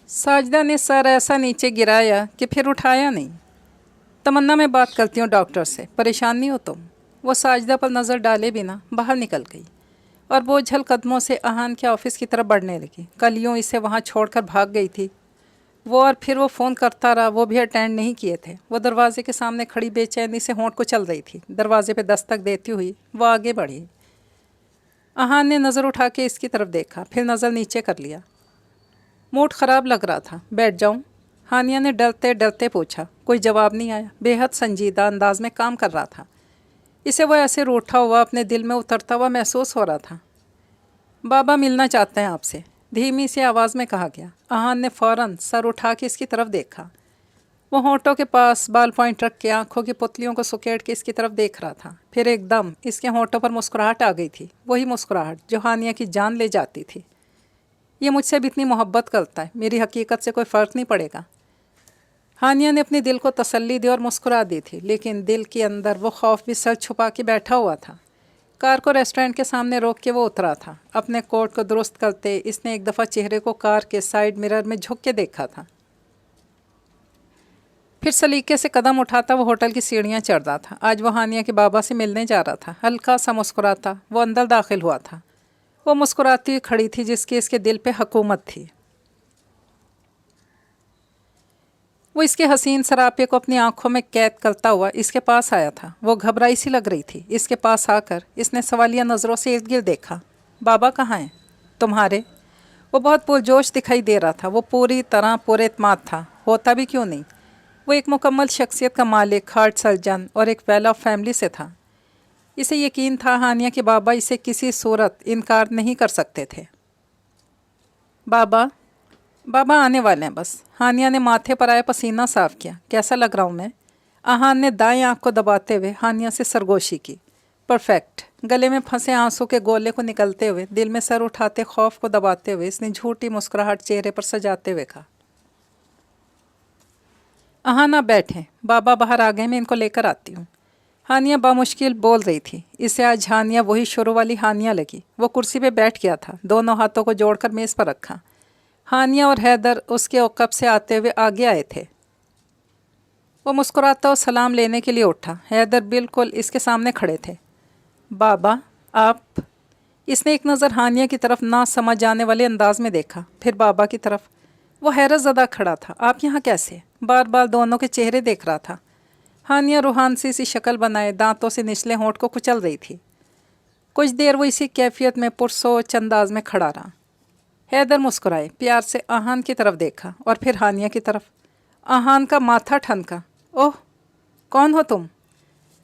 साजदा ने सर ऐसा नीचे गिराया कि फिर उठाया नहीं। तमन्ना, मैं बात करती हूँ डॉक्टर से, परेशान नहीं हो तुम? वो साजदा पर नज़र डाले बिना बाहर निकल गई और बोझल कदमों से अहान के ऑफिस की तरफ बढ़ने लगी। कल यूँ इसे वहाँ छोड़कर भाग गई थी वो, और फिर वो फ़ोन करता रहा, वो भी अटेंड नहीं किए थे। वो दरवाजे के सामने खड़ी बेचैनी से होंठ को चल रही थी। दरवाजे पे दस्तक देती हुई वो आगे बढ़ी। अहान ने नज़र उठा के इसकी तरफ देखा, फिर नज़र नीचे कर लिया। मूड ख़राब लग रहा था, बैठ जाऊं? हानिया ने डरते डरते पूछा। कोई जवाब नहीं आया। बेहद संजीदा अंदाज में काम कर रहा था। इसे वो ऐसे रूठा हुआ अपने दिल में उतरता हुआ महसूस हो रहा था। बाबा मिलना चाहते हैं आपसे, धीमी सी आवाज़ में कहा गया। अहान ने फ़ौरन सर उठा के इसकी तरफ देखा। वो होंठों के पास बाल पॉइंट रख के आंखों की पुतलियों को सुकेड़ के इसकी तरफ देख रहा था। फिर एकदम इसके होंठों पर मुस्कुराहट आ गई थी, वही मुस्कुराहट जो हानिया की जान ले जाती थी। ये मुझसे भी इतनी मोहब्बत करता है, मेरी हकीकत से कोई फ़र्क नहीं पड़ेगा। हानिया ने अपने दिल को तसल्ली दी और मुस्कुरा दी थी, लेकिन दिल के अंदर वो खौफ भी सर छुपा के बैठा हुआ था। कार को रेस्टोरेंट के सामने रोक के वो उतरा था। अपने कोट को दुरुस्त करते इसने एक दफ़ा चेहरे को कार के साइड मिरर में झुक के देखा था। फिर सलीके से कदम उठाता वो होटल की सीढ़ियाँ चढ़ रहा था। आज वो हानिया के बाबा से मिलने जा रहा था। हल्का सा मुस्कुराता वो अंदर दाखिल हुआ था। वो मुस्कुराती हुई खड़ी थी जिसकी इसके दिल पे हुकूमत थी। वो इसके हसीन सरापे को अपनी आंखों में कैद करता हुआ इसके पास आया था। वो घबराई सी लग रही थी। इसके पास आकर इसने सवालिया नज़रों से इर्द गिर्द देखा। बाबा कहाँ हैं तुम्हारे? वो बहुत पुरजोश दिखाई दे रहा था। वो पूरी तरह पुरएतमाद था, होता भी क्यों नहीं। वो एक मुकम्मल शख्सियत का मालिक, हार्ट सर्जन और एक वेल ऑफ फैमिली से था। इसे यकीन था हानिया के बाबा इसे किसी सूरत इनकार नहीं कर सकते थे। बाबा बाबा आने वाले हैं बस। हानिया ने माथे पर आया पसीना साफ किया। कैसा लग रहा हूँ मैं? अहान ने दाएं आंख को दबाते हुए हानिया से सरगोशी की। परफेक्ट। गले में फंसे आंसू के गोले को निकलते हुए, दिल में सर उठाते खौफ को दबाते हुए इसने झूठी मुस्कुराहट चेहरे पर सजाते हुए कहा। अहान आप बैठें, बाबा बाहर आ गए, मैं इनको लेकर आती हूँ। हानिया बामुश्किल बोल रही थी। इसे आज हानिया वही शुरू वाली हानिया लगी। वो कुर्सी पे बैठ गया था, दोनों हाथों को जोड़कर मेज़ पर रखा। हानिया और हैदर उसके औकब से आते हुए आगे आए थे। वो मुस्कुराता और सलाम लेने के लिए उठा। हैदर बिल्कुल इसके सामने खड़े थे। बाबा आप? इसने एक नज़र हानिया की तरफ ना समझ आने वाले अंदाज में देखा, फिर बाबा की तरफ। वो हैरत ज़दा खड़ा था। आप यहाँ कैसे? बार बार दोनों के चेहरे देख रहा था। हानिया रूहानसी सी शक्ल बनाए दांतों से निचले होंठ को कुचल रही थी। कुछ देर वो इसी कैफियत में पुरसोच अंदाज में खड़ा रहा। हैदर मुस्कुराए, प्यार से अहान की तरफ देखा और फिर हानिया की तरफ। अहान का माथा ठनका। ओह, कौन हो तुम?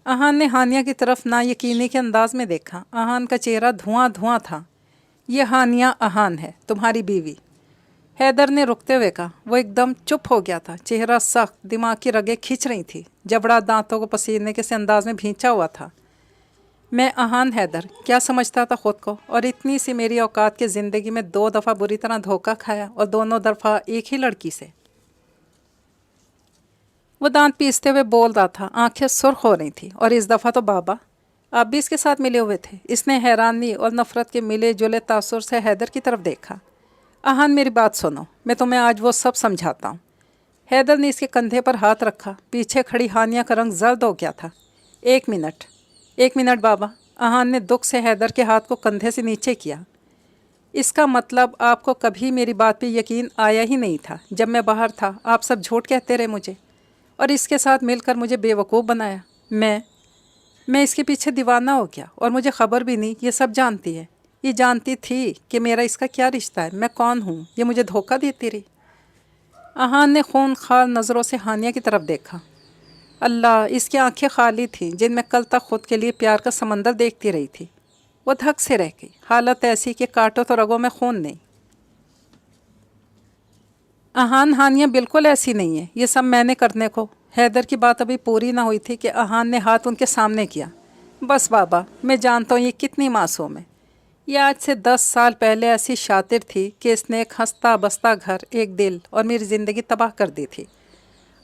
अहान ने हानिया की तरफ ना यकीनी के अंदाज में देखा। अहान का चेहरा धुआं धुआं था। ये हानिया अहान है, तुम्हारी बीवी। हैदर ने रुकते हुए कहा। वो एकदम चुप हो गया था, चेहरा सख्त, दिमाग की रगें खींच रही थी, जबड़ा दांतों को पसीने के से अंदाज में भींचा हुआ था। मैं अहान हैदर, क्या समझता था ख़ुद को? और इतनी सी मेरी औकात की ज़िंदगी में 2 दफ़ा बुरी तरह धोखा खाया, और दोनों दफ़ा एक ही लड़की से। वो दांत पीसते हुए बोल रहा था, आंखें सुर्ख हो रही थी। और इस दफ़ा तो बाबा आप भी इसके साथ मिले हुए थे। इसने हैरानी और नफ़रत के मिले जुले तासुर से हैदर की तरफ देखा। अहान मेरी बात सुनो, मैं तुम्हें आज वो सब समझाता हूँ। हैदर ने इसके कंधे पर हाथ रखा। पीछे खड़ी हानिया का रंग जर्द हो गया था। 1 मिनट बाबा। अहान ने दुख से हैदर के हाथ को कंधे से नीचे किया। इसका मतलब आपको कभी मेरी बात पे यकीन आया ही नहीं था। जब मैं बाहर था आप सब झूठ कहते रहे मुझे, और इसके साथ मिलकर मुझे बेवकूफ़ बनाया। मैं इसके पीछे दीवाना हो गया, और मुझे ख़बर भी नहीं। ये सब जानती है, ये जानती थी कि मेरा इसका क्या रिश्ता है, मैं कौन हूँ। ये मुझे धोखा देती रही। अहान ने खूनखार नज़रों से हानिया की तरफ देखा। अल्लाह, इसकी आंखें खाली थीं जिनमें कल तक खुद के लिए प्यार का समंदर देखती रही थी। वो धक से रह गई। हालत ऐसी कि काटो तो रगों में खून नहीं। अहान, हानिया बिल्कुल ऐसी नहीं है। ये सब मैंने करने को। हैदर की बात अभी पूरी ना हुई थी कि अहान ने हाथ उनके सामने किया। बस बाबा, मैं जानता हूँ ये कितनी मासूम है। ये आज से 10 साल पहले ऐसी शातिर थी कि इसने एक हंसता बसता घर, एक दिल और मेरी ज़िंदगी तबाह कर दी थी।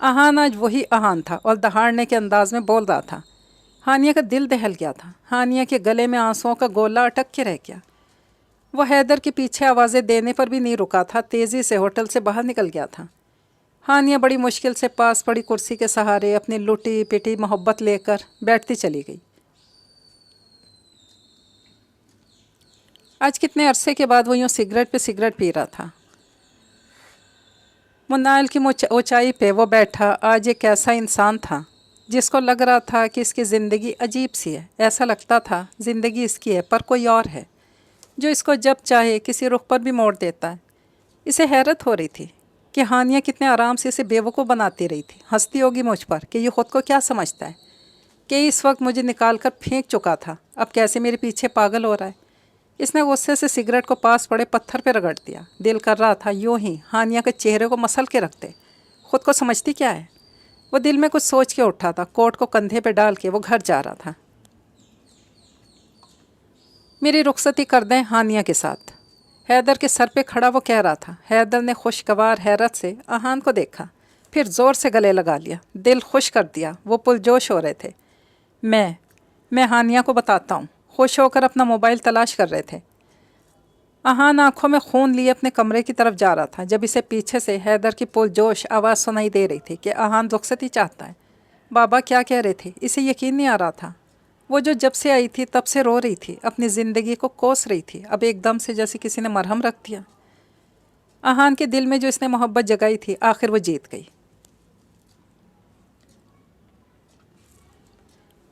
अहान आज वही अहान था और दहाड़ने के अंदाज में बोल रहा था। हानिया का दिल दहल गया था। हानिया के गले में आंसुओं का गोला अटक के रह गया। وہ حیدر کے پیچھے آوازیں دینے پر بھی نہیں رکا تھا، تیزی سے ہوٹل سے باہر نکل گیا تھا۔ ہانیہ بڑی مشکل سے پاس پڑی کرسی کے سہارے اپنی لٹی پٹی محبت لے کر بیٹھتی چلی گئی۔ آج کتنے عرصے کے بعد وہ یوں سگریٹ پہ سگریٹ پی رہا تھا۔ منائل کی اونچائی پہ وہ بیٹھا آج ایک ایسا انسان تھا جس کو لگ رہا تھا کہ اس کی زندگی عجیب سی ہے۔ ایسا لگتا تھا زندگی اس کی ہے پر کوئی اور ہے جو اس کو جب چاہے کسی رخ پر بھی موڑ دیتا ہے۔ اسے حیرت ہو رہی تھی کہ ہانیہ کتنے آرام سے اسے بیوقوف بناتی رہی تھی۔ ہنستی ہوگی مجھ پر کہ یہ خود کو کیا سمجھتا ہے کہ اس وقت مجھے نکال کر پھینک چکا تھا، اب کیسے میرے پیچھے پاگل ہو رہا ہے۔ اس نے غصے سے سگریٹ کو پاس پڑے پتھر پہ رگڑ دیا۔ دل کر رہا تھا یوں ہی ہانیہ کے چہرے کو مسل کے رکھتے، خود کو سمجھتی کیا ہے۔ وہ دل میں کچھ سوچ کے اٹھا تھا، کوٹ کو کندھے پہ ڈال کے وہ گھر جا رہا تھا۔ میری رخصتی کر دیں ہانیہ کے ساتھ، حیدر کے سر پہ کھڑا وہ کہہ رہا تھا۔ حیدر نے خوشگوار حیرت سے آہان کو دیکھا، پھر زور سے گلے لگا لیا، دل خوش کر دیا۔ وہ پرجوش ہو رہے تھے۔ میں ہانیہ کو بتاتا ہوں، خوش ہو کر اپنا موبائل تلاش کر رہے تھے۔ آہان آنکھوں میں خون لیے اپنے کمرے کی طرف جا رہا تھا جب اسے پیچھے سے حیدر کی پرجوش آواز سنائی دے رہی تھی کہ آہان رخصتی چاہتا ہے۔ بابا کیا کہہ رہے تھے؟ اسے یقین نہیں آ رہا تھا۔ وہ جو جب سے آئی تھی تب سے رو رہی تھی، اپنی زندگی کو کوس رہی تھی، اب ایک دم سے جیسے کسی نے مرہم رکھ دیا۔ آہان کے دل میں جو اس نے محبت جگائی تھی آخر وہ جیت گئی۔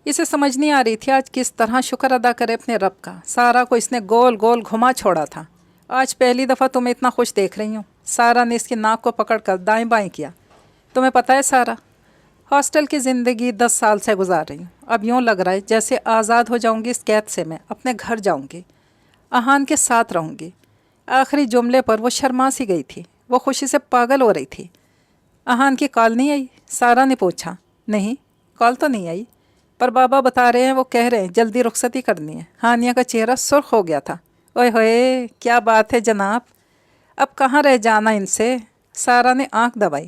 اسے سمجھ نہیں آ رہی تھی آج کس طرح شکر ادا کرے اپنے رب کا۔ سارا کو اس نے گول گول گھما چھوڑا تھا۔ آج پہلی دفعہ تمہیں اتنا خوش دیکھ رہی ہوں۔ سارا نے اس کی ناک کو پکڑ کر دائیں بائیں کیا۔ تمہیں پتہ ہے سارا، ہاسٹل کی زندگی 10 سال سے گزار رہی ہوں، اب یوں لگ رہا ہے جیسے آزاد ہو جاؤں گی اس قید سے، میں اپنے گھر جاؤں گی، آہان کے ساتھ رہوں گی۔ آخری جملے پر وہ شرما سی گئی تھی، وہ خوشی سے پاگل ہو رہی تھی۔ آہان کی کال نہیں آئی؟ سارا نے پوچھا۔ نہیں، کال تو نہیں آئی، پر بابا بتا رہے ہیں، وہ کہہ رہے ہیں جلدی رخصتی کرنی ہے۔ ہانیہ کا چہرہ سرخ ہو گیا تھا۔ اوئے ہوئے، کیا بات ہے جناب، اب کہاں رہ جانا ان سے۔ سارا نے آنکھ دبائی۔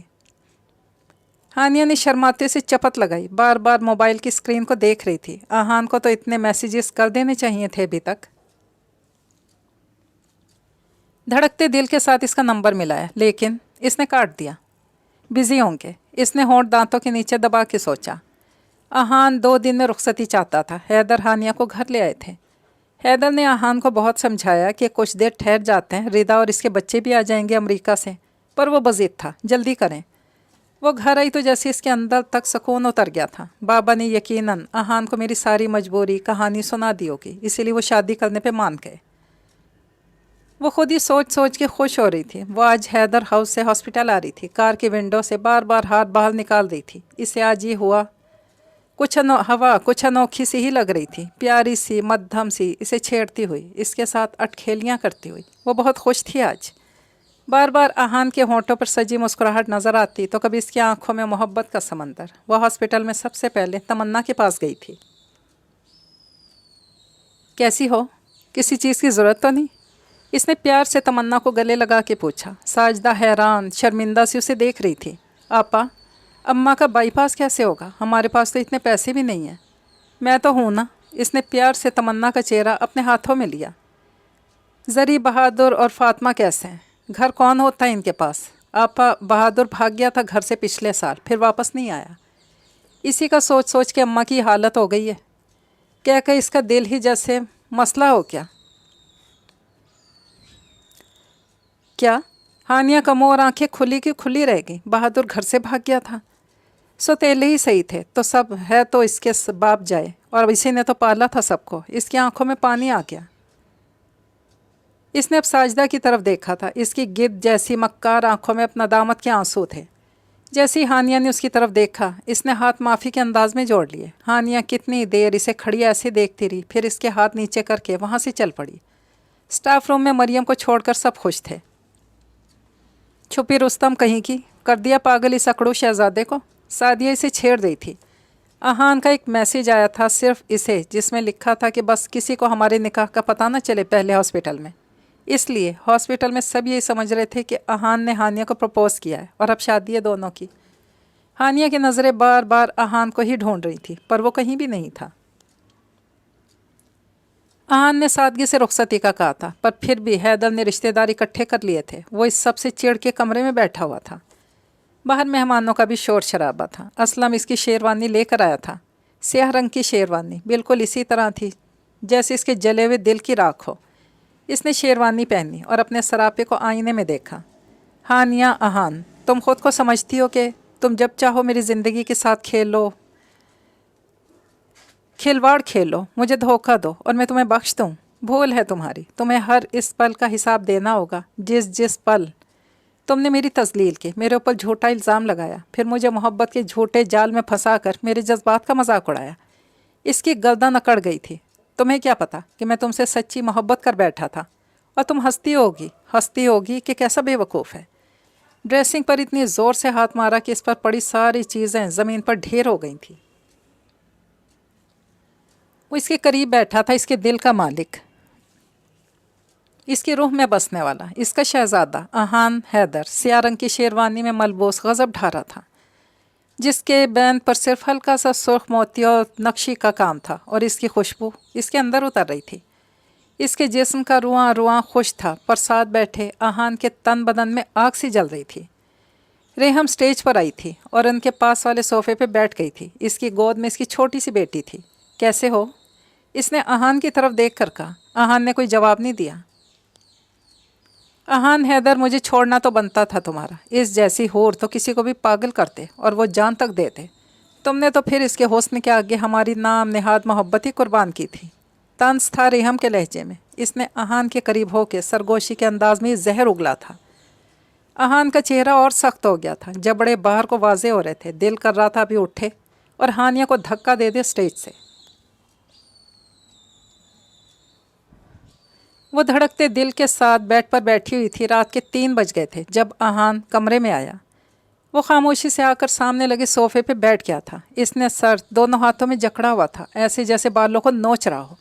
ہانیہ نے شرماتے سے چپت لگائی، بار بار موبائل کی اسکرین کو دیکھ رہی تھی۔ آہان کو تو اتنے میسیجز کر دینے چاہیے تھے ابھی تک۔ دھڑکتے دل کے ساتھ اس کا نمبر ملایا، لیکن اس نے کاٹ دیا۔ بزی ہوں گے، اس نے ہونٹ دانتوں کے نیچے دبا کے سوچا۔ آہان 2 دن میں رخصتی چاہتا تھا۔ حیدر ہانیہ کو گھر لے آئے تھے۔ حیدر نے آہان کو بہت سمجھایا کہ کچھ دیر ٹھہر جاتے ہیں، ردا اور اس کے بچے بھی آ جائیں گے امریکہ سے، پر وہ بضد تھا، جلدی کریں۔ وہ گھر آئی تو جیسے اس کے اندر تک سکون اتر گیا تھا۔ بابا نے یقیناً آہان کو میری ساری مجبوری کہانی سنا دی ہوگی، اسی لیے وہ شادی کرنے پہ مان گئے۔ وہ خود ہی سوچ سوچ کے خوش ہو رہی تھی۔ وہ آج حیدر ہاؤس سے ہاسپٹل آ رہی تھی، کار کی ونڈو سے بار بار ہاتھ باہر نکال رہی تھی۔ اسے آج یہ ہوا، ہوا کچھ انوکھی سی ہی لگ رہی تھی، پیاری سی، مدھم سی، اسے چھیڑتی ہوئی، اس کے ساتھ اٹکھیلیاں کرتی ہوئی۔ وہ بہت خوش تھی آج۔ بار بار آہان کے ہونٹوں پر سجی مسکراہٹ نظر آتی تو کبھی اس کی آنکھوں میں محبت کا سمندر۔ وہ ہاسپٹل میں سب سے پہلے تمنا کے پاس گئی تھی۔ کیسی ہو؟ کسی چیز کی ضرورت تو نہیں؟ اس نے پیار سے تمنا کو گلے لگا کے پوچھا۔ ساجدہ حیران شرمندہ سی اسے دیکھ رہی تھی۔ آپا، اماں کا بائی پاس کیسے ہوگا؟ ہمارے پاس تو اتنے پیسے بھی نہیں ہیں۔ میں تو ہوں نا۔ اس نے پیار سے تمنا کا چہرہ اپنے ہاتھوں میں لیا۔ زری بہادر اور فاطمہ کیسے ہیں؟ گھر کون ہوتا ہے ان کے پاس؟ آپا، بہادر بھاگ گیا تھا گھر سے پچھلے سال، پھر واپس نہیں آیا۔ اسی کا سوچ سوچ کے اماں کی حالت ہو گئی ہے۔ کہہ کہ اس کا دل ہی جیسے مسئلہ ہو کیا؟ کیا؟ ہانیہ کا منہ اور آنکھیں کھلی کی کھلی رہ گئیں۔ بہادر گھر سے بھاگ گیا تھا؟ سوتیلے ہی صحیح تھے تو سب ہے تو اس کے باپ جائے، اور اسی نے تو پالا تھا سب کو۔ اس کی آنکھوں میں پانی آ گیا۔ اس نے اب ساجدہ کی طرف دیکھا تھا، اس کی گدھ جیسی مکار آنکھوں میں اپنا ندامت کے آنسو تھے۔ جیسی ہانیہ نے اس کی طرف دیکھا، اس نے ہاتھ معافی کے انداز میں جوڑ لیے۔ ہانیہ کتنی دیر اسے کھڑی ایسے دیکھتی رہی، پھر اس کے ہاتھ نیچے کر کے وہاں سے چل پڑی۔ سٹاف روم میں مریم کو چھوڑ کر سب خوش تھے۔ چھپی رستم کہیں کی، کر دیا پاگل اس اکڑو شہزادے کو۔ سعدیہ اسے چھیڑ رہی تھی۔ آہان کا ایک میسیج آیا تھا صرف اسے، جس میں لکھا تھا کہ بس کسی کو ہمارے نکاح کا پتہ نہ چلے پہلے ہاسپٹل میں۔ اس لیے ہاسپٹل میں سب یہی سمجھ رہے تھے کہ آہان نے ہانیہ کو پرپوز کیا ہے اور اب شادی ہے دونوں کی۔ ہانیہ کی نظریں بار بار آہان کو ہی ڈھونڈ رہی تھی، پر وہ کہیں بھی نہیں تھا۔ आहान ने सादगी से रुखसती का कहा था, पर फिर भी हैदर ने रिश्तेदार इकट्ठे कर लिए थे। वो इस सबसे चिढ़ के कमरे में बैठा हुआ था। बाहर मेहमानों का भी शोर शराबा था। असलम इसकी शेरवानी लेकर आया था, स्याह रंग की शेरवानी, बिल्कुल इसी तरह थी जैसे इसके जले हुए दिल की राख हो। इसने शेरवानी पहनी और अपने सरापे को आईने में देखा। हानिया आहान, तुम खुद को समझती हो कि तुम जब चाहो मेरी ज़िंदगी के साथ खिलवाड़ खेलो, मुझे धोखा दो और मैं तुम्हें बख्श दूँ। भूल है तुम्हारी, तुम्हें हर इस पल का हिसाब देना होगा। जिस जिस पल तुमने मेरी तस्लील के मेरे ऊपर झूठा इल्ज़ाम लगाया, फिर मुझे मोहब्बत के झूठे जाल में फंसाकर मेरे जज्बात का मजाक उड़ाया। इसकी गर्दन अकड़ गई थी। तुम्हें क्या पता कि मैं तुमसे सच्ची मोहब्बत कर बैठा था, और तुम हंसती होगी कि कैसा बेवकूफ़ है। ड्रेसिंग पर इतनी ज़ोर से हाथ मारा कि इस पर पड़ी सारी चीज़ें ज़मीन पर ढेर हो गई थी। वो इसके करीब बैठा था, इसके दिल का मालिक, इसकी रूह में बसने वाला, इसका शहजादा आहान हैदर स्याह रंग की शेरवानी में मलबूस गज़ब ढा रहा था, जिसके बैन पर सिर्फ हल्का सा सुर्ख मोती और नक्शी का काम था, और इसकी खुशबू इसके अंदर उतर रही थी। इसके जिस्म का रुआं रुआं खुश था, पर साथ बैठे आहान के तन बदन में आग सी जल रही थी। रेहम स्टेज पर आई थी और उनके पास वाले सोफे पे बैठ गई थी। इसकी गोद में इसकी छोटी सी बेटी थी। कैसे हो? इसने आहान की तरफ देख कर कहा। आहान ने कोई जवाब नहीं दिया। आहान हैदर, मुझे छोड़ना तो बनता था तुम्हारा। इस जैसी होर तो किसी को भी पागल करते और वो जान तक देते। तुमने तो फिर इसके हुस्न के आगे हमारी नाम नेहाद मोहब्बत ही कुर्बान की थी। तंज था रेहम के लहजे में। इसने आहान के करीब होकर सरगोशी के अंदाज में जहर उगला था। आहान का चेहरा और सख्त हो गया था, जबड़े बाहर को वाजे हो रहे थे। दिल कर रहा था अभी उठे और हानिया को धक्का दे दे स्टेज से। वो धड़कते दिल के साथ बेड पर बैठी हुई थी। रात के 3 बज गए थे जब आहान कमरे में आया। वो खामोशी से आकर सामने लगे सोफे पे बैठ गया था। इसने सर दोनों हाथों में जकड़ा हुआ था, ऐसे जैसे बालों को नोच रहा हो।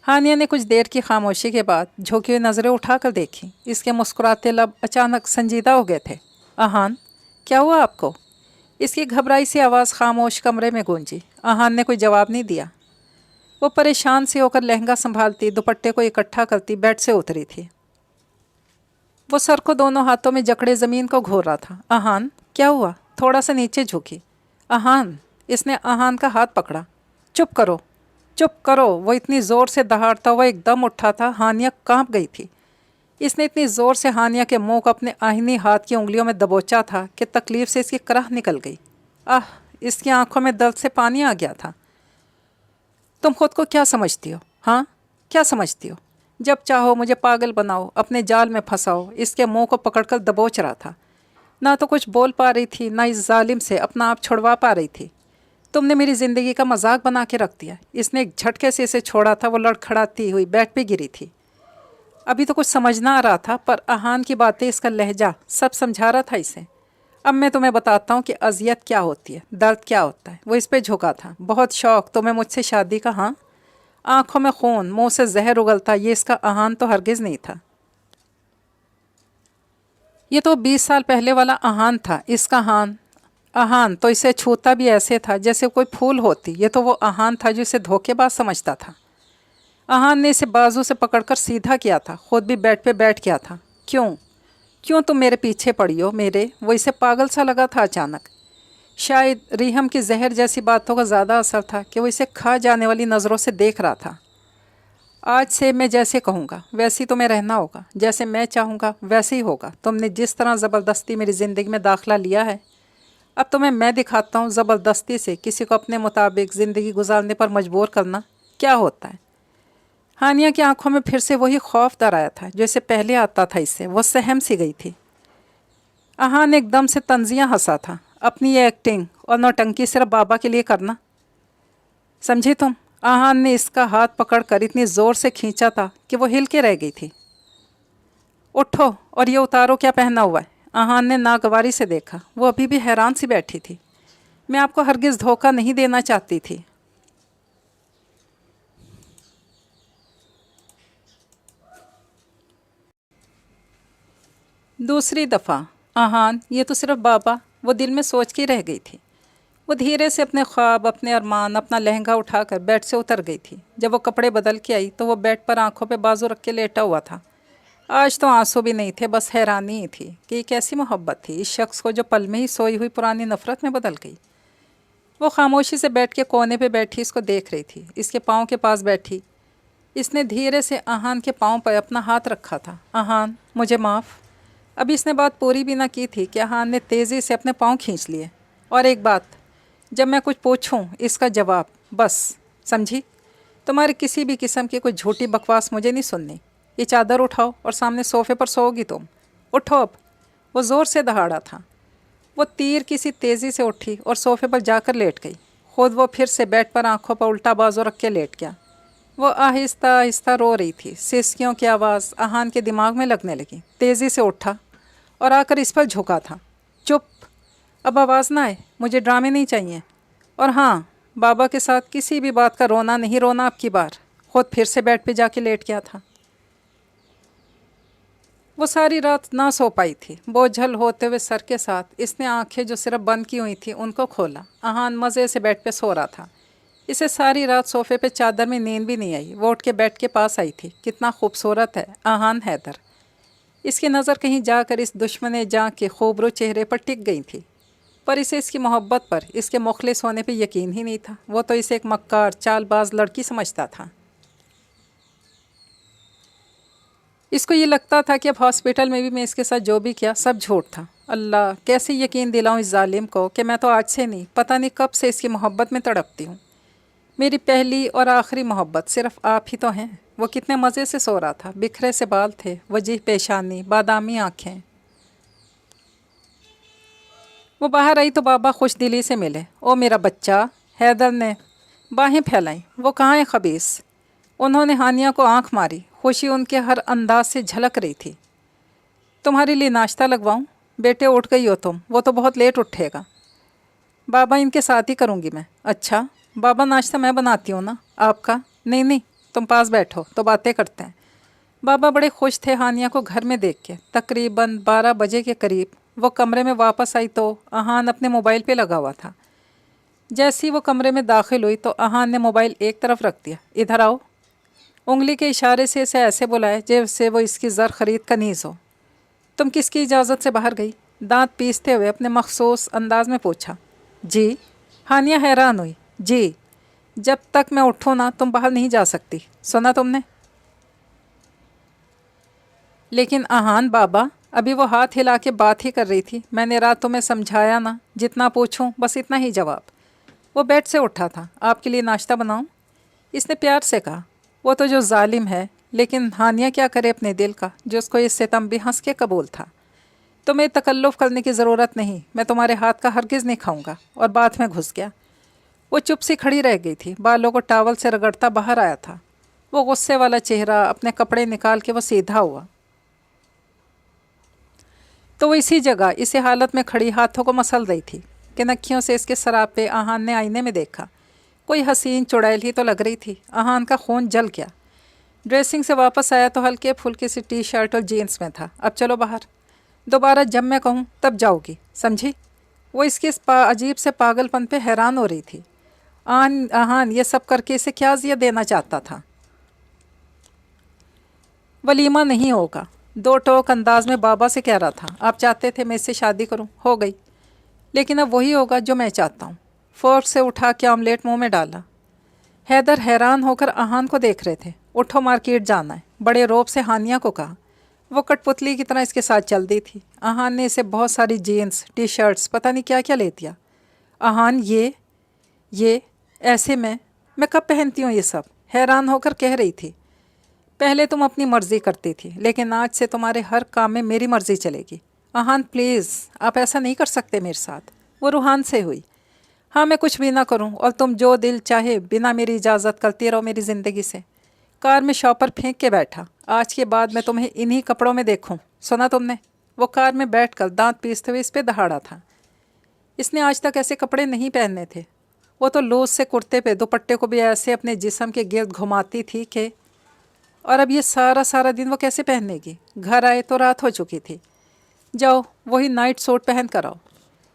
हानिया ने कुछ देर की खामोशी के बाद झुकी हुई नज़रें उठाकर देखी। इसके मुस्कुराते लब अचानक संजीदा हो गए थे। आहान, क्या हुआ आपको? इसकी घबराई सी आवाज़ खामोश कमरे में गूंजी। आहान ने कोई जवाब नहीं दिया। वो परेशान सी होकर लहंगा संभालती, दुपट्टे को इकट्ठा करती बेड से उतरी थी। वो सर को दोनों हाथों में जकड़े ज़मीन को घोर रहा था। आहान, क्या हुआ? थोड़ा सा नीचे झुकी। आहान, इसने आहान का हाथ पकड़ा। चुप करो, चुप करो। वो इतनी ज़ोर से दहाड़ता हुआ एकदम उठा था। हानिया कांप गई थी। इसने इतनी ज़ोर से हानिया के मुंह को अपने आहिनी हाथ की उंगलियों में दबोचा था कि तकलीफ़ से इसकी कराह निकल गई। आह, इसकी आंखों में दर्द से पानी आ गया था। तुम खुद को क्या समझती हो? हाँ, क्या समझती हो? जब चाहो मुझे पागल बनाओ, अपने जाल में फंसाओ। इसके मुंह को पकड़कर दबोच रहा था। ना तो कुछ बोल पा रही थी, ना इस जालिम से अपना आप छुड़वा पा रही थी। तुमने मेरी ज़िंदगी का मजाक बना के रख दिया। इसने एक झटके से इसे छोड़ा था। वो लड़खड़ाती हुई बेड पे गिरी थी। अभी तो कुछ समझ ना आ रहा था, पर आहान की बातें, इसका लहजा सब समझा रहा था इसे। अब मैं तुम्हें बताता हूँ कि अजियत क्या होती है, दर्द क्या होता है। वो इस पे झुका था। बहुत शौक तुम्हें मुझसे शादी का? हाँ। आंखों में खून, मुंह से जहर उगलता, ये इसका आहान तो हरगिज़ नहीं था। ये तो 20 साल पहले वाला आहान था। इसका आहान तो इसे छूता भी ऐसे था जैसे कोई फूल होती। ये तो वो आहान था जो इसे धोखेबाज समझता था। आहान ने इसे बाजू से पकड़कर सीधा किया था। खुद भी बेड पे बैठ गया था। क्यों क्यों तुम मेरे पीछे पड़ी हो मेरे? वो इसे पागल सा लगा था अचानक। शायद रिहम की जहर जैसी बातों का ज़्यादा असर था कि वो इसे खा जाने वाली नज़रों से देख रहा था। आज से मैं जैसे कहूँगा वैसे ही तुम्हें रहना होगा, जैसे मैं चाहूँगा वैसे ही होगा। तुमने जिस तरह ज़बरदस्ती मेरी ज़िंदगी में दाखिला लिया है, अब तुम्हें मैं दिखाता हूँ ज़बरदस्ती से किसी को अपने मुताबिक ज़िंदगी गुजारने पर मजबूर करना क्या होता है। हानिया की आंखों में फिर से वही खौफ दर आया था जो इसे पहले आता था। इससे वो सहम सी गई थी। आहान एकदम से तंजियाँ हंसा था। अपनी ये एक्टिंग और नौटंकी सिर्फ बाबा के लिए करना, समझे तुम? आहान ने इसका हाथ पकड़कर इतनी ज़ोर से खींचा था कि वो हिल के रह गई थी। उठो और ये उतारो, क्या पहना हुआ है? आहान ने नागवारी से देखा। वो अभी भी हैरान सी बैठी थी। मैं आपको हरगिज़ धोखा नहीं देना चाहती थी। दूसरी दफ़ा। आहान, ये तो सिर्फ बाबा, वो दिल में सोच के रह गई थी। وہ دھیرے سے اپنے خواب، اپنے ارمان، اپنا لہنگا اٹھا کر بیڈ سے اتر گئی تھی۔ جب وہ کپڑے بدل کے آئی تو وہ بیڈ پر آنکھوں پہ بازو رکھ کے لیٹا ہوا تھا۔ آج تو آنسو بھی نہیں تھے، بس حیرانی ہی تھی کہ یہ کیسی محبت تھی اس شخص کو جو پل میں ہی سوئی ہوئی پرانی نفرت میں بدل گئی۔ وہ خاموشی سے بیڈ کے کونے پہ بیٹھی اس کو دیکھ رہی تھی، اس کے پاؤں کے پاس بیٹھی۔ اس نے دھیرے سے آہان کے پاؤں پر اپنا ہاتھ رکھا تھا۔ آہان، مجھے معاف۔ ابھی اس نے بات پوری بھی نہ کی تھی کہ آہان نے تیزی سے اپنے پاؤں کھینچ لیے۔ اور ایک بات، جب میں کچھ پوچھوں اس کا جواب، بس، سمجھی؟ تمہاری کسی بھی قسم کی کوئی جھوٹی بکواس مجھے نہیں سننی۔ یہ چادر اٹھاؤ اور سامنے صوفے پر سو گی تم۔ اٹھو اب۔ وہ زور سے دہاڑا تھا۔ وہ تیر کی سی تیزی سے اٹھی اور صوفے پر جا کر لیٹ گئی۔ خود وہ پھر سے بیڈ پر آنکھوں پر الٹا بازو رکھ کے لیٹ گیا۔ وہ آہستہ آہستہ رو رہی تھی۔ سسکیوں کی آواز آہان کے دماغ میں لگنے لگی۔ تیزی سے اٹھا اور آ کر اس پر جھکا تھا۔ چپ، اب آواز نہ آئے، مجھے ڈرامے نہیں چاہیے۔ اور ہاں، بابا کے ساتھ کسی بھی بات کا رونا نہیں رونا اب کی بار۔ خود پھر سے بیڈ پہ جا کے لیٹ گیا تھا۔ وہ ساری رات نہ سو پائی تھی۔ بوجھل ہوتے ہوئے سر کے ساتھ اس نے آنکھیں جو صرف بند کی ہوئی تھیں ان کو کھولا۔ آہان مزے سے بیڈ پہ سو رہا تھا۔ اسے ساری رات صوفے پہ چادر میں نیند بھی نہیں آئی۔ وہ اٹھ کے بیڈ کے پاس آئی تھی۔ کتنا خوبصورت ہے آہان حیدر۔ اس کی نظر کہیں جا کر اس دشمن جاں کے خوبرو چہرے پر ٹک گئی تھی، پر اسے اس کی محبت پر، اس کے مخلص ہونے پہ یقین ہی نہیں تھا۔ وہ تو اسے ایک مکار، چال باز لڑکی سمجھتا تھا۔ اس کو یہ لگتا تھا کہ اب ہاسپٹل میں بھی میں اس کے ساتھ جو بھی کیا سب جھوٹ تھا۔ اللہ، کیسے یقین دلاؤں اس ظالم کو کہ میں تو آج سے نہیں، پتہ نہیں کب سے اس کی محبت میں تڑپتی ہوں۔ میری پہلی اور آخری محبت صرف آپ ہی تو ہیں۔ وہ کتنے مزے سے سو رہا تھا۔ بکھرے سے بال تھے، وجیح پیشانی، بادامی آنکھیں۔ وہ باہر آئی تو بابا خوش دلی سے ملے۔ او میرا بچہ، حیدر نے باہیں پھیلائیں۔ وہ کہاں ہے خبیث؟ انہوں نے ہانیہ کو آنکھ ماری۔ خوشی ان کے ہر انداز سے جھلک رہی تھی۔ تمہارے لیے ناشتہ لگواؤں؟ بیٹے اٹھ گئی ہو تم، وہ تو بہت لیٹ اٹھے گا۔ بابا ان کے ساتھ ہی کروں گی میں۔ اچھا بابا، ناشتہ میں بناتی ہوں نا آپ کا؟ نہیں نہیں، تم پاس بیٹھو تو باتیں کرتے ہیں۔ بابا بڑے خوش تھے ہانیہ کو گھر میں دیکھ کے۔ تقریباً 12 بجے کے قریب وہ کمرے میں واپس آئی تو آہان اپنے موبائل پہ لگا ہوا تھا۔ جیسی وہ کمرے میں داخل ہوئی تو آہان نے موبائل ایک طرف رکھ دیا۔ ادھر آؤ۔ انگلی کے اشارے سے اسے ایسے بلائے جیسے وہ اس کی زر خرید کنیز ہو۔ تم کس کی اجازت سے باہر گئی؟ دانت پیستے ہوئے اپنے مخصوص انداز میں پوچھا۔ جی؟ ہانیہ حیران ہوئی۔ جی، جب تک میں اٹھوں نا تم باہر نہیں جا سکتی، سنا تم نے؟ لیکن آہان بابا، ابھی وہ ہاتھ ہلا کے بات ہی کر رہی تھی۔ میں نے رات تمہیں سمجھایا نا، جتنا پوچھوں بس اتنا ہی جواب۔ وہ بیڈ سے اٹھا تھا۔ آپ کے لیے ناشتہ بناؤں؟ اس نے پیار سے کہا۔ وہ تو جو ظالم ہے، لیکن ہانیہ کیا کرے اپنے دل کا جو اس کو یہ ستم بھی ہنس کے قبول تھا۔ تمہیں تکلف کرنے کی ضرورت نہیں، میں تمہارے ہاتھ کا ہرگز نہیں کھاؤں گا۔ اور بات میں گھس گیا۔ وہ چپ سی کھڑی رہ گئی تھی، بالوں کو ٹاول سے رگڑتا باہر آیا تھا۔ وہ غصے والا چہرہ، اپنے کپڑے نکال کے وہ سیدھا ہوا تو وہ اسی جگہ اسی حالت میں کھڑی ہاتھوں کو مسل رہی تھی کہ نکھیوں سے اس کے سراپ پہ آہان نے آئینے میں دیکھا۔ کوئی حسین چڑیل ہی تو لگ رہی تھی۔ آہان کا خون جل گیا۔ ڈریسنگ سے واپس آیا تو ہلکے پھلکے سی ٹی شرٹ اور جینس میں تھا۔ اب چلو باہر، دوبارہ جب میں کہوں تب جاؤ گی، سمجھی؟ وہ اس کے عجیب سے پاگل پن پہ حیران ہو رہی تھی۔ آہان یہ سب کر کے اسے کیا اذیت دینا چاہتا تھا؟ ولیمہ نہیں ہوگا، دو ٹوک انداز میں بابا سے کہہ رہا تھا۔ آپ چاہتے تھے میں اس سے شادی کروں، ہو گئی، لیکن اب وہی ہوگا جو میں چاہتا ہوں۔ فورک سے اٹھا کے آملیٹ منہ میں ڈالا۔ حیدر حیران ہو کر آہان کو دیکھ رہے تھے۔ اٹھو، مارکیٹ جانا ہے، بڑے روب سے ہانیہ کو کہا۔ وہ کٹ پتلی کی طرح اس کے ساتھ چل دی تھی۔ آہان نے اسے بہت ساری جینس، ٹی شرٹس، پتہ نہیں کیا کیا لے دیا۔ آہان یہ ایسے میں کب پہنتی ہوں یہ سب؟ حیران ہو کر کہہ رہی تھی۔ پہلے تم اپنی مرضی کرتی تھی، لیکن آج سے تمہارے ہر کام میں میری مرضی چلے گی۔ آہان پلیز، آپ ایسا نہیں کر سکتے میرے ساتھ۔ وہ روحان سے ہوئی۔ ہاں، میں کچھ بھی نہ کروں اور تم جو دل چاہے بنا میری اجازت کرتی رہو میری زندگی سے۔ کار میں شاپر پھینک کے بیٹھا۔ آج کے بعد میں تمہیں انہی کپڑوں میں دیکھوں، سنا تم نے؟ وہ کار میں بیٹھ کر دانت پیستے ہوئے اس پہ دہاڑا تھا۔ اس نے آج تک ایسے کپڑے نہیں پہننے تھے۔ وہ تو لوز سے کرتے پہ دوپٹے کو بھی ایسے اپنے جسم کے گرد گھماتی تھی کہ، اور اب یہ سارا دن وہ کیسے پہنے گی؟ گھر آئے تو رات ہو چکی تھی۔ جاؤ وہی نائٹ سوٹ پہن کر آؤ۔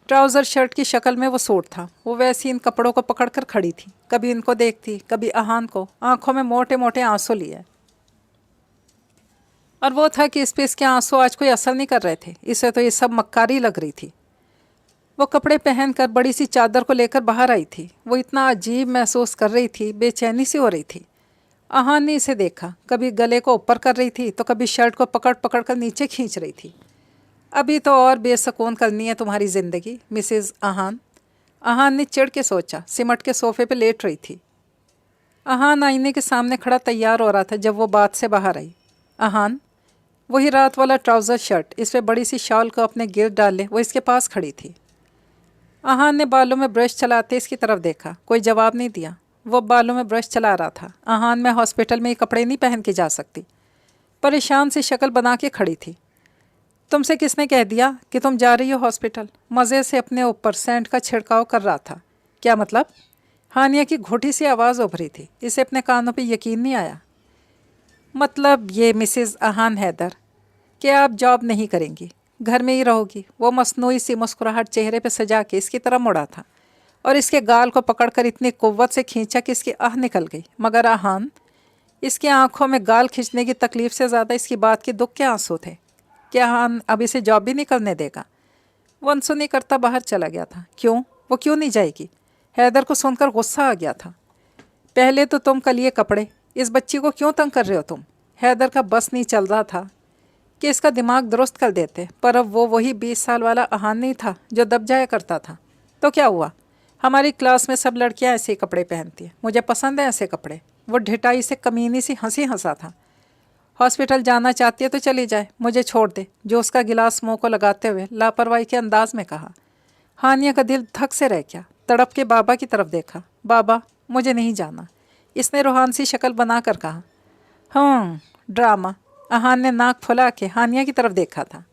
ट्राउज़र शर्ट की शक्ल में वो सूट था। वो वैसी इन कपड़ों को पकड़कर खड़ी थी, कभी इनको देखती, कभी अहान को, आंखों में मोटे मोटे आंसू लिए। और वो था कि इस पे इसके आंसू आज कोई असर नहीं कर रहे थे, इसे तो ये सब मक्कारी लग रही थी। वो कपड़े पहनकर बड़ी सी चादर को लेकर बाहर आई थी। वो इतना अजीब महसूस कर रही थी, बेचैनी सी हो रही थी। अहान ने इसे देखा, कभी गले को ऊपर कर रही थी तो कभी शर्ट को पकड़ पकड़ कर नीचे खींच रही थी। अभी तो और बेसकून करनी है तुम्हारी ज़िंदगी मिसेज़ अहान। अहान ने चिढ़ के सोचा, सिमट के सोफे पे लेट रही थी। अहान आईने के सामने खड़ा तैयार हो रहा था जब वो बात से बाहर आई। अहान, वही रात वाला ट्राउज़र शर्ट, इस पे बड़ी सी शॉल को अपने गिर्द डाले वो इसके पास खड़ी थी। अहान ने बालों में ब्रश चलाते इसकी तरफ देखा, कोई जवाब नहीं दिया। वो बालों में ब्रश चला रहा था। अहान, मैं हॉस्पिटल में ये कपड़े नहीं पहन के जा सकती। परेशान सी शक्ल बना के खड़ी थी। तुमसे किसने कह दिया कि तुम जा रही हो हॉस्पिटल? मज़े से अपने ऊपर सेंट का छिड़काव कर रहा था। क्या मतलब? हानिया की घोटी सी आवाज़ उभरी थी। इसे अपने कानों पे यकीन नहीं आया। मतलब ये मिसेज़ अहान हैदर कि आप जॉब नहीं करेंगी, घर में ही रहोगी। वो मसनूई सी मुस्कुराहट चेहरे पे सजा के इसकी तरफ मुड़ा था और इसके गाल को पकड़कर इतनी कुव्वत से खींचा कि इसकी आह निकल गई। मगर अहान, इसकी आंखों में गाल खींचने की तकलीफ से ज़्यादा इसकी बात के दुख के आंसू थे। क्या अहान अब इसे जॉब भी नहीं करने देगा? वो अनसुनी करता बाहर चला गया था। क्यों? वो क्यों नहीं जाएगी? हैदर को सुनकर गुस्सा आ गया था। पहले तो तुम कल ये कपड़े, इस बच्ची को क्यों तंग कर रहे हो तुम? हैदर का बस नहीं चल रहा था कि इसका दिमाग दुरुस्त कर देते, पर अब वो वही 20 साल वाला अहान नहीं था जो दब जाया करता था। तो क्या हुआ? हमारी क्लास में सब लड़कियां ऐसे कपड़े पहनती हैं, मुझे पसंद है ऐसे कपड़े। वो ढिठाई से कमीनी सी हंसी हंसा था। हॉस्पिटल जाना चाहती है तो चली जाए, मुझे छोड़ दे, जो उसका गिलास मुंह को लगाते हुए लापरवाही के अंदाज में कहा। हानिया का दिल धक से रह गया, तड़प के बाबा की तरफ देखा। बाबा, मुझे नहीं जाना, इसने रूहान सी शक्ल बनाकर कहा। ड्रामा। अहान ने नाक फुला के हानिया की तरफ देखा था।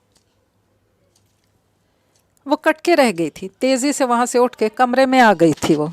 वो कटके रह गई थी। तेज़ी से वहाँ से उठ के कमरे में आ गई थी वो।